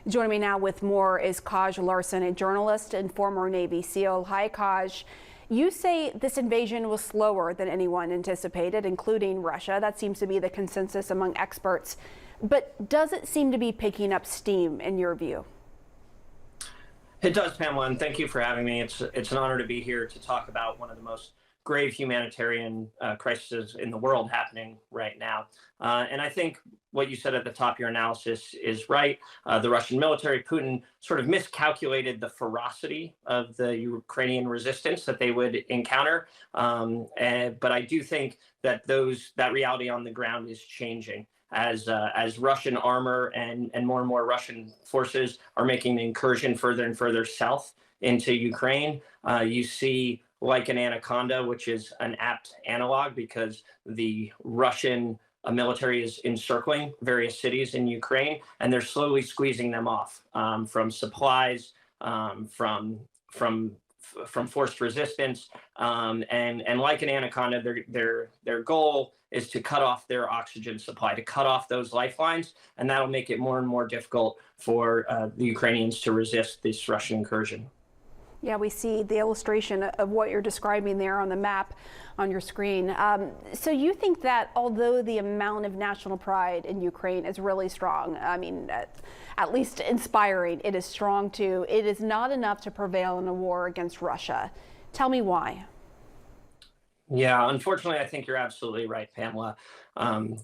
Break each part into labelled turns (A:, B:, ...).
A: Joining me now with more is Kaj Larson, a journalist and former Navy SEAL. Hi, Kaj. You say this invasion was slower than anyone anticipated, including Russia. That seems to be the consensus among experts. But does it seem to be picking up steam in your view?
B: It does, Pamela, and thank you for having me. It's an honor to be here to talk about one of the most grave humanitarian crises in the world happening right now. And I think what you said at the top of your analysis is right. The Russian military, Putin, sort of miscalculated the ferocity of the Ukrainian resistance that they would encounter. But I do think that that reality on the ground is changing as Russian armor and more Russian forces are making the incursion further and further south into Ukraine. You see, like an anaconda, which is an apt analog because the Russian military is encircling various cities in Ukraine, and they're slowly squeezing them off from supplies, from forced resistance, and like an anaconda, their goal is to cut off their oxygen supply, to cut off those lifelines, and that'll make it more and more difficult for the Ukrainians to resist this Russian incursion.
A: Yeah, we see the illustration of what you're describing there on the map on your screen. So you think that although the amount of national pride in Ukraine is really strong, I mean, at least inspiring, it is strong too, it is not enough to prevail in a war against Russia. Tell me why.
B: Yeah, unfortunately, I think you're absolutely right, Pamela.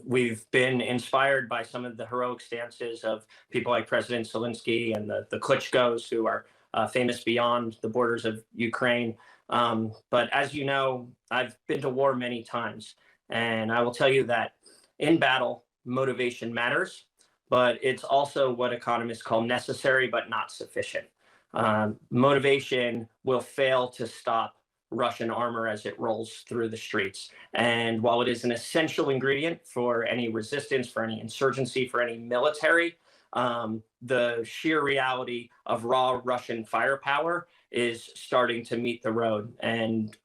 B: We've been inspired by some of the heroic stances of people like President Zelensky and the Klitschkos, who are famous beyond the borders of Ukraine. But as you know, I've been to war many times, and I will tell you that in battle, motivation matters, but it's also what economists call necessary but not sufficient. Motivation will fail to stop Russian armor as it rolls through the streets. And while it is an essential ingredient for any resistance, for any insurgency, for any military, the sheer reality of raw Russian firepower is starting to meet the road. And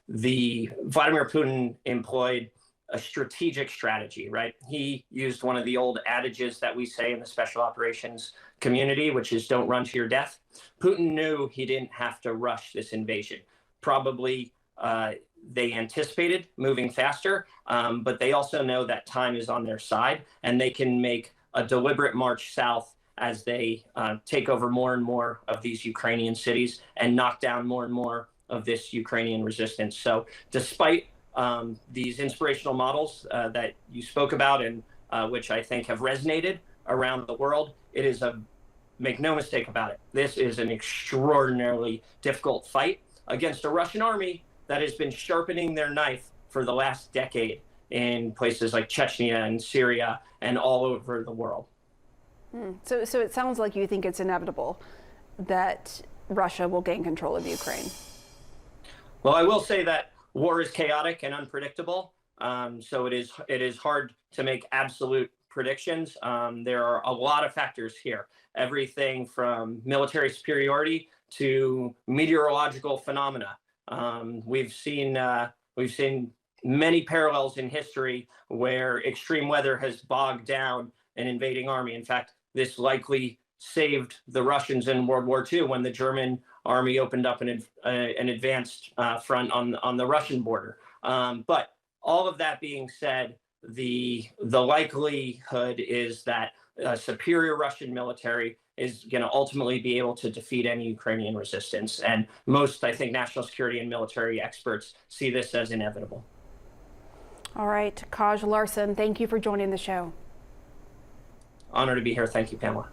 B: the Vladimir Putin employed a strategic strategy, right? He used one of the old adages that we say in the special operations community, which is don't run to your death. Putin knew he didn't have to rush this invasion. Probably they anticipated moving faster, but they also know that time is on their side, and they can make a deliberate march south as they take over more and more of these Ukrainian cities and knock down more and more of this Ukrainian resistance. So despite these inspirational models that you spoke about and which I think have resonated around the world, it is make no mistake about it, this is an extraordinarily difficult fight against a Russian army that has been sharpening their knife for the last decade in places like Chechnya and Syria and all over the world.
A: So it sounds like you think it's inevitable that Russia will gain control of Ukraine.
B: Well, I will say that war is chaotic and unpredictable, so it is hard to make absolute predictions. There are a lot of factors here, everything from military superiority to meteorological phenomena. We've seen many parallels in history where extreme weather has bogged down an invading army. In fact, this likely saved the Russians in World War II when the German army opened up an advanced front on the Russian border. But all of that being said, the likelihood is that a superior Russian military is going to ultimately be able to defeat any Ukrainian resistance. And most, I think, national security and military experts see this as inevitable.
A: All right, Kaj Larson, thank you for joining the show.
B: Honor to be here. Thank you, Pamela.